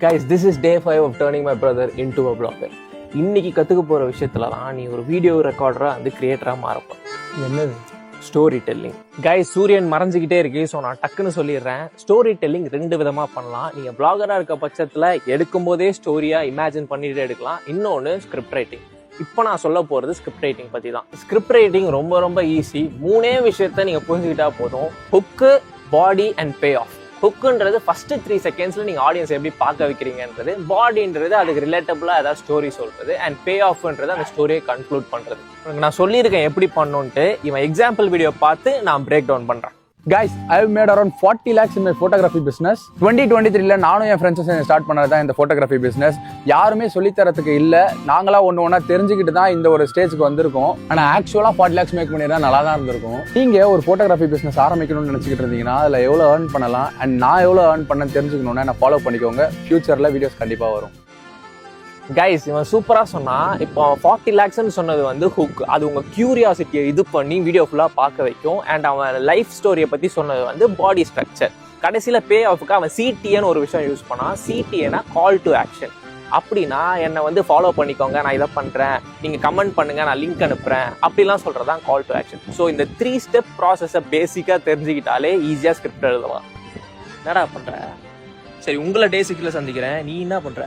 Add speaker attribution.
Speaker 1: Guys, this is day 5 of turning my brother into a blogger. இன்னைக்கு கற்றுக்க போகிற விஷயத்துலலாம் நீ ஒரு வீடியோ ரெக்கார்டராக வந்து கிரியேட்டராக மாறப்ப
Speaker 2: என்னது
Speaker 1: ஸ்டோரி டெல்லிங். கைஸ், சூரியன் மறைஞ்சிக்கிட்டே இருக்கு. ஸோ நான் டக்குன்னு சொல்லிடுறேன். ஸ்டோரி டெல்லிங் 2 விதமாக பண்ணலாம். நீங்கள் பிளாகராக இருக்க பட்சத்தில் எடுக்கும் போதே ஸ்டோரியாக இமேஜின் பண்ணிட்டு எடுக்கலாம். இன்னொன்று ஸ்கிரிப்ட் ரைட்டிங். இப்போ நான் சொல்ல போகிறது ஸ்கிரிப்ட் ரைட்டிங் பற்றி தான். ஸ்கிரிப்ட் ரைட்டிங் ரொம்ப ஈஸி. 3 விஷயத்த நீங்கள் புரிஞ்சுக்கிட்டா போதும். Hook, body and pay off. ஹுக்குன்றது ஃபர்ஸ்ட் 3 செகண்ட்ஸ்ல நீங்க ஆடியன்ஸ் எப்படி பார்க்க வைக்கிறீங்கன்றது, பாடின்றது அதுக்கு ரிலேட்டபிளா ஏதாவது ஸ்டோரி சொல்றது, அண்ட் பே ஆஃப்ன்றது அந்த ஸ்டோரியை கன்க்ளூட் பண்றது. நான் சொல்லியிருக்கேன் எப்படி பண்ணணும்ட்டு. இவன் எக்ஸாம்பிள் வீடியோ பார்த்து நான் பிரேக் டவுன் பண்றேன்.
Speaker 2: Guys, I have made around 40 lakhs in my photography business. 2023 நானும் என் ஃப்ரெண்ட்ஸும் சேர்ந்து ஸ்டார்ட் பண்ணது தான் இந்த ஃபோட்டோகிராஃபி பிஸ்னஸ். யாருமே சொல்லித்தரத்துக்கு இல்லை, நாங்களா ஒன்று தெரிஞ்சுக்கிட்டு தான் இந்த ஒரு ஸ்டேஜுக்கு வந்திருக்கோம். ஆனால் ஆக்சுவலாக 40 lakhs மேக் பண்ணியிருந்தா நல்லா தான் இருந்திருக்கும். நீங்கள் ஒரு ஃபோட்டோகிராஃபி பிஸ்னஸ் ஆரம்பிக்கணும்னு நினச்சிக்கிட்டு இருந்தீங்கன்னா அதில் எவ்வளோ ஏர்ன் பண்ணலாம் அண்ட் நான் எவ்வளோ ஏர்ன் பண்ணேன்னு தெரிஞ்சுக்கணுன்னா நான் ஃபாலோ பண்ணிக்கோங்க. ஃபியூச்சரில் வீடியோஸ் கண்டிப்பாக வரும்.
Speaker 1: கைஸ், இவன் சூப்பராக சொன்னான். இப்போ 40 lakhsன்னு சொன்னது வந்து ஹுக். அது உங்கள் கியூரியாசிட்டியை இது பண்ணி வீடியோ ஃபுல்லாக பார்க்க வைக்கும். அண்ட் அவன் லைஃப் ஸ்டோரியை பற்றி சொன்னது வந்து பாடி ஸ்ட்ரக்சர். கடைசியில் பே ஆஃபுக்கு அவன் சிடிஏன்னு ஒரு விஷயம் யூஸ் பண்ணான். சிடிஏனா கால் டு ஆக்ஷன். அப்படின்னா என்னை வந்து ஃபாலோ பண்ணிக்கோங்க, நான் இதை பண்ணுறேன், நீங்கள் கமெண்ட் பண்ணுங்கள், நான் லிங்க் அனுப்புகிறேன், அப்படிலாம் சொல்கிறது தான் கால் டு ஆக்ஷன். ஸோ இந்த 3 ஸ்டெப் ப்ராசஸை பேசிக்காக தெரிஞ்சுக்கிட்டாலே ஈஸியாக ஸ்கிரிப்ட் எழுதலாம். என்னடா பண்ணுற? சரி, உங்களை டே 6ல சந்திக்கிறேன். நீ என்ன பண்ணுற?